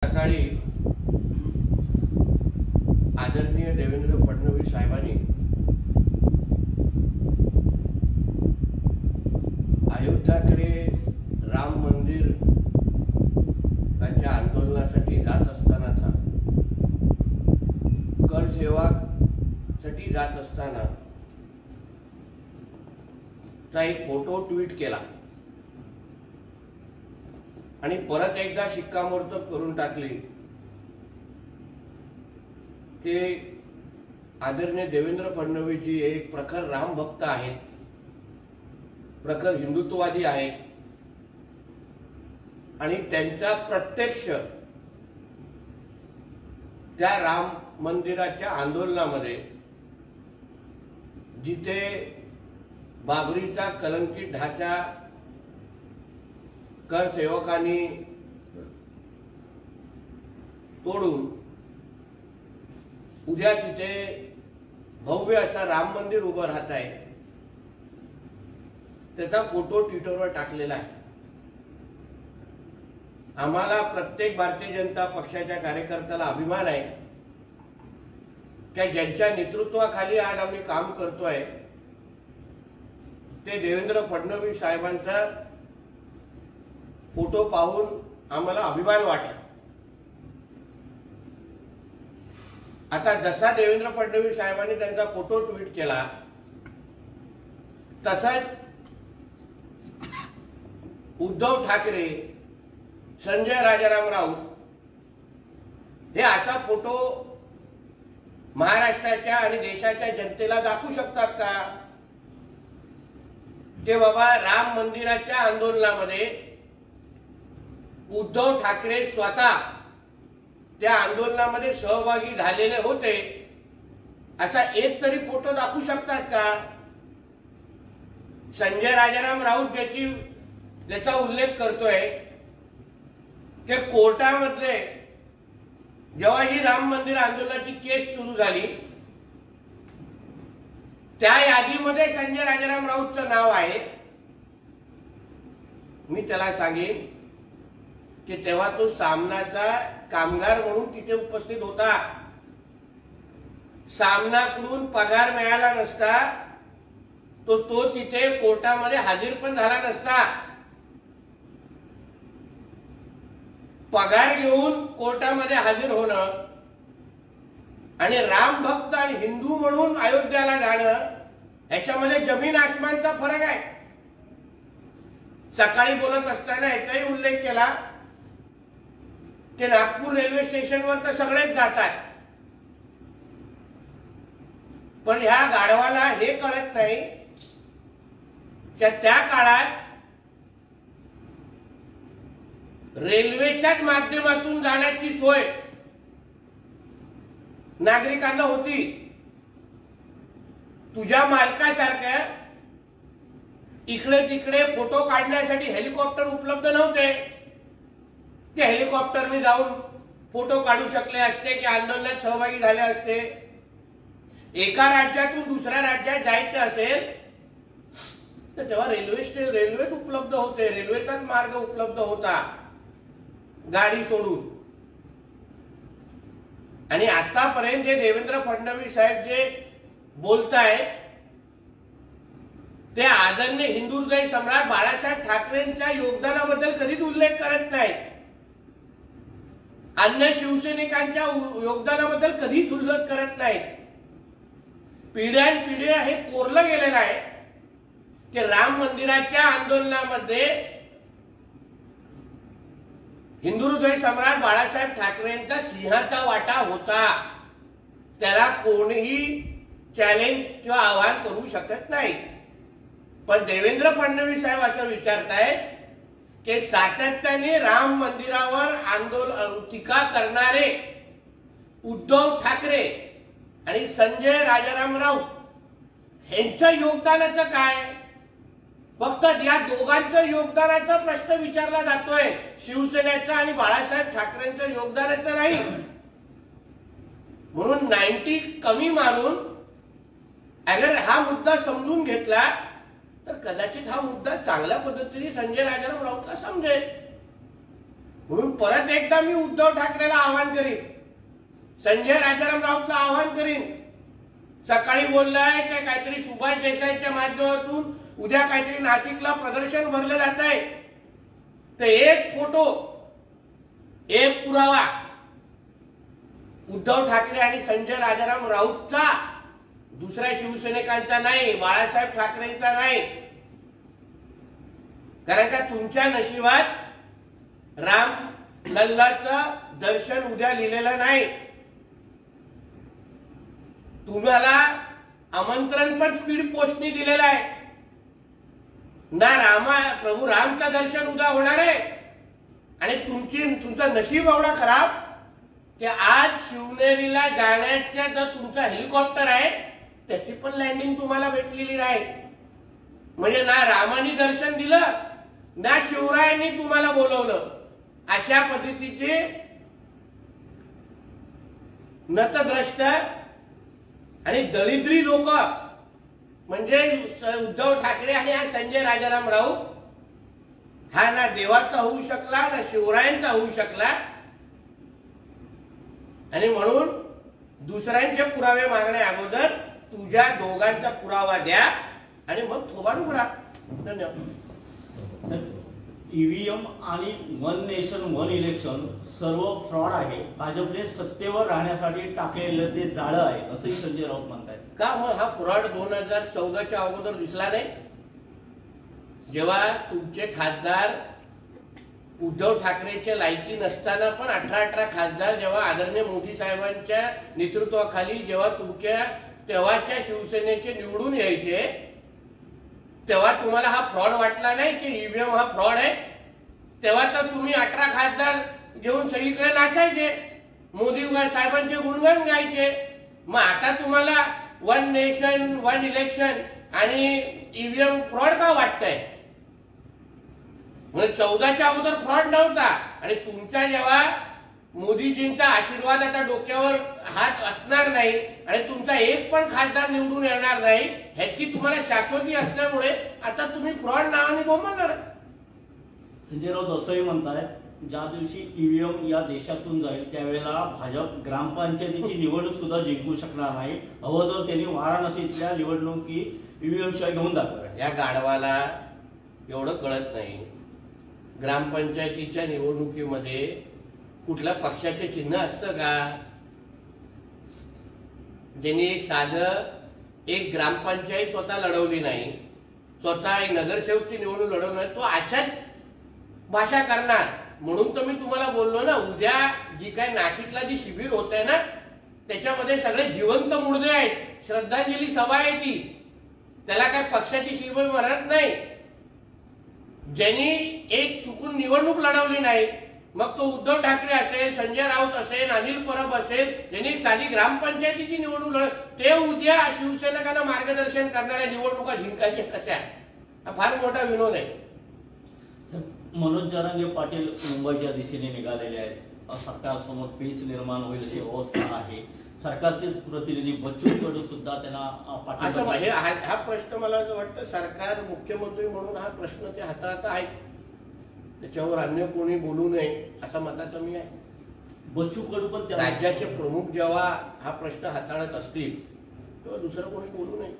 सकाळी आदरणीय देवेंद्र फडणवीस साहेबांनी अयोध्याकडे राम मंदिर त्यांच्या आंदोलनासाठी जात असतानाचा कर सेवासाठी जात असताना एक फोटो ट्विट केला आणि परत एकदा शिक्कामोर्तब करून टाकली की आदरणीय देवेंद्र फडणवीस जी एक प्रखर राम भक्त आहेत, प्रखर हिंदुत्ववादी आहेत आणि त्यांचा प्रत्यक्ष त्या राम मंदिराच्या आंदोलनामध्ये जिथे बाबरीचा कलंकित ढाचा कर सेवकांनी तोडून उद्या तिथे भव्य असा राम मंदिर उभं राहत आहे, त्याचा फोटो ट्विटरवर टाकलेला आहे। आम्हाला प्रत्येक भारतीय जनता पक्षाच्या कार्यकर्त्याला अभिमान आहे की ज्यांच्या नेतृत्वाखाली आज आम्ही काम करतोय ते देवेंद्र फडणवीस साहेबांचा फोटो पाहून आम्हाला अभिमान वाटला। आता जसा देवेंद्र फडणवीस साहेबांनी त्यांचा फोटो ट्विट केला तसाच उद्धव ठाकरे, संजय राजाराम राऊत हे असा फोटो महाराष्ट्राच्या आणि देशाच्या जनतेला दाखवू शकतात का की बाबा राम मंदिराच्या आंदोलनामध्ये उद्धव ठाकरे स्वतः त्या आंदोलनामध्ये सहभागी झालेले होते, असा एक तरी फोटो दाखवू शकतात का? संजय राजाराम राऊत ज्याचा उल्लेख करतोय की कोर्टामध्ये जेव्हा ही राम मंदिर आंदोलनाची केस सुरू झाली त्या यादीमध्ये संजय राजाराम राऊतचं नाव आहे। मी त्याला सांगेन की तेव्हा तो सामनाचा कामगार म्हणून तिथे उपस्थित होता, सामनाकडून पगार मिळाला नसता तो तिथे कोर्टामध्ये हजर पण झाला नसता। पगार घेऊन कोर्टामध्ये हजर होणं आणि राम भक्त आणि हिंदू म्हणून अयोध्याला जाणं याच्यामध्ये जमीन आसमानचा फरक आहे। सकाळी बोलत असताना याचाही उल्लेख केला की नागपूर रेल्वे स्टेशनवर तर सगळेच जातात, पण ह्या गाढवाला हे कळत नाही की त्या काळात रेल्वेच्याच माध्यमातून जाण्याची सोय नागरिकांना होती। तुझ्या मालकासारख्या इकडे तिकडे फोटो काढण्यासाठी हेलिकॉप्टर उपलब्ध नव्हते की हेलिकॉप्टरने जाऊन फोटो काढू शकले असते की आंदोलनात सहभागी झाले असते। एका राज्यातून दुसऱ्या राज्यात जायचं असेल तर तेव्हा रेल्वे उपलब्ध होते, रेल्वेचाच मार्ग उपलब्ध होता गाडी सोडून। आणि आतापर्यंत जे देवेंद्र फडणवीस साहेब जे बोलतायत ते आदरणीय हिंदू हृदय सम्राट बाळासाहेब ठाकरेंच्या योगदानाबद्दल कधीच उल्लेख करत नाही, अन्य शिवसैनिकांच्या योगदानाबद्दल कधीच उल्लेख करत नाहीत। पिढ्यानपिढ्या हे कोरलं गेलेलं आहे की राम मंदिराच्या आंदोलनामध्ये हिंदू हृदय सम्राट बाळासाहेब ठाकरेंचा सिंहाचा वाटा होता, त्याला कोणीही चॅलेंज किंवा आव्हान करू शकत नाही। पण देवेंद्र फडणवीस साहेब असं विचारतायत की सातत्याने राम मंदिरावर टीका करणारे उद्धव ठाकरे आणि संजय राजाराम राऊत यांच्या योगदानाचं काय? फक्त या दोघांच्या योगदानाचा प्रश्न विचारला जातोय, शिवसेनेचा आणि बाळासाहेब ठाकरेंच्या योगदानाचं नाही। म्हणून 90 कमी मारून अगर हा मुद्दा समजून घेतला तर कदाचित हा मुद्दा चांगल्या पद्धतीने संजय राजाराम राऊतला समजेल। म्हणून परत एकदा मी उद्धव ठाकरेला आवाहन करीन, संजय राजाराम राऊतला आवाहन करीन. सकाळी बोललाय की काहीतरी सुभाष देसाईच्या माध्यमातून उद्या काहीतरी नाशिकला प्रदर्शन भरलं जात आहे, तर एक फोटो, एक पुरावा उद्धव ठाकरे आणि संजय राजाराम राऊतचा, दुसऱ्या शिवसैनिकांचा नाही, बाळासाहेब ठाकरेंचा नाही. कारण का तुमच्या नशिबात राम लल्लाचं दर्शन उद्या लिहिलेलं नाही. तुम्हाला आमंत्रण पण स्पीड पोस्टनी दिलेलं आहे ना. प्रभू रामचं दर्शन उद्या होणार आहे. आणि तुमचं नशीब एवढा खराब की आज शिवनेरीला जाण्याच्या जो तुमचा हेलिकॉप्टर आहे त्याची पण लँडिंग तुम्हाला भेटलेली नाही. म्हणजे ना रामानी दर्शन दिलं ना शिवरायांनी तुम्हाला बोलवलं. अशा पद्धतीचे नतद्रष्ट आणि दलिद्री लोक म्हणजे उद्धव ठाकरे आणि हा संजय राजाराम राऊत हा ना देवाचा होऊ शकला ना शिवरायांचा होऊ शकला. आणि म्हणून दुसऱ्यांचे पुरावे मागण्या अगोदर तुझ्या दोघांचा पुरावा द्या आणि मग थोबाड उघडा. धन्यवाद. ईव्हीएम आणि वन नेशन वन इलेक्शन सर्व फ्रॉड आहे, भाजपने सत्तेवर राहण्यासाठी टाकलेलं ते जाळं आहे असंही संजय राऊत म्हणतात. का मग हा फ्रॉड 2014च्या अगोदर दिसला नाही? जेव्हा तुमचे खासदार उद्धव ठाकरेच्या लायकी नसताना पण 18 खासदार जेव्हा आदरणीय मोदी साहेबांच्या नेतृत्वाखाली जेव्हा तुमच्या तेव्हाच्या शिवसेनेचे निवडून यायचे तेव्हा तुम्हाला हा फ्रॉड वाटला नाही की ईव्हीएम हा फ्रॉड आहे? तेव्हा तर तुम्ही 18 खासदार घेऊन सगळीकडे नाचायचे, मोदी साहेबांचे गुणगान गायचे. मग आता तुम्हाला वन नेशन वन इलेक्शन आणि ईव्हीएम फ्रॉड का वाटतंय? म्हणजे 14च्या अगोदर फ्रॉड नव्हता. आणि तुमचा जेव्हा मोदीजींचा आशीर्वाद आता डोक्यावर हात असणार नाही आणि तुमचा एक पण खासदार निवडून येणार नाही ह्याची तुम्हाला शाश्वती असल्यामुळे आता तुम्ही फ्रॉड नावाने बोंबणार. संजय राऊत असंही म्हणतायत ज्या दिवशी ईव्हीएम या देशातून जाईल त्यावेळेला भाजप ग्रामपंचायतीची निवडणूक सुद्धा जिंकू शकणार नाही. अगोदर त्यांनी वाराणसीतल्या निवडणुकी ईव्हीएम शिवाय घेऊन जातात. या गाढवाला एवढं कळत नाही. ग्रामपंचायतीच्या निवडणुकीमध्ये कुठल्या पक्षाचे चिन्ह असतं का? ज्यांनी एक साधं एक ग्रामपंचायत स्वतः लढवली नाही, स्वतः एक नगरसेवकची निवडणूक लढवली नाही, तो अशाच भाषा करणार. म्हणून तर मी तुम्हाला बोललो ना, उद्या जी काय नाशिकला जी शिबिर होत आहे ना त्याच्यामध्ये सगळे जिवंत मुर्दे आहेत. श्रद्धांजली सभा आहे ती, त्याला काय पक्षाची शिबिर म्हणत नाही. ज्यांनी एक चुकून निवडणूक लढवली नाही, मग तो उद्धव ठाकरे असेल, संजय राऊत असेल, अनिल परब असेल, ज्यांनी साधी ग्रामपंचायतीची निवडणूक ते उद्या शिवसैनिकांना मार्गदर्शन करणाऱ्या निवडणुका जिंकायच्या कशा? हा फार मोठा विनोद आहे. मनोज जरांगे पाटील मुंबईच्या दिशेने निघालेले आहेत. सरकारसमोर पेच निर्माण होईल अशी अवस्था आहे. सरकारचेच प्रतिनिधी बच्चू कडू सुद्धा त्यांना हा प्रश्न मला असं वाटतं सरकार मुख्यमंत्री म्हणून हा प्रश्न ते हाताळत आहे, त्याच्यावर अन्य कोणी बोलू नये असा मताचा मी आहे. बच्चू कडू पण राज्याचे प्रमुख जेव्हा हा प्रश्न हाताळत असतील तेव्हा दुसरं कोणी बोलू नये.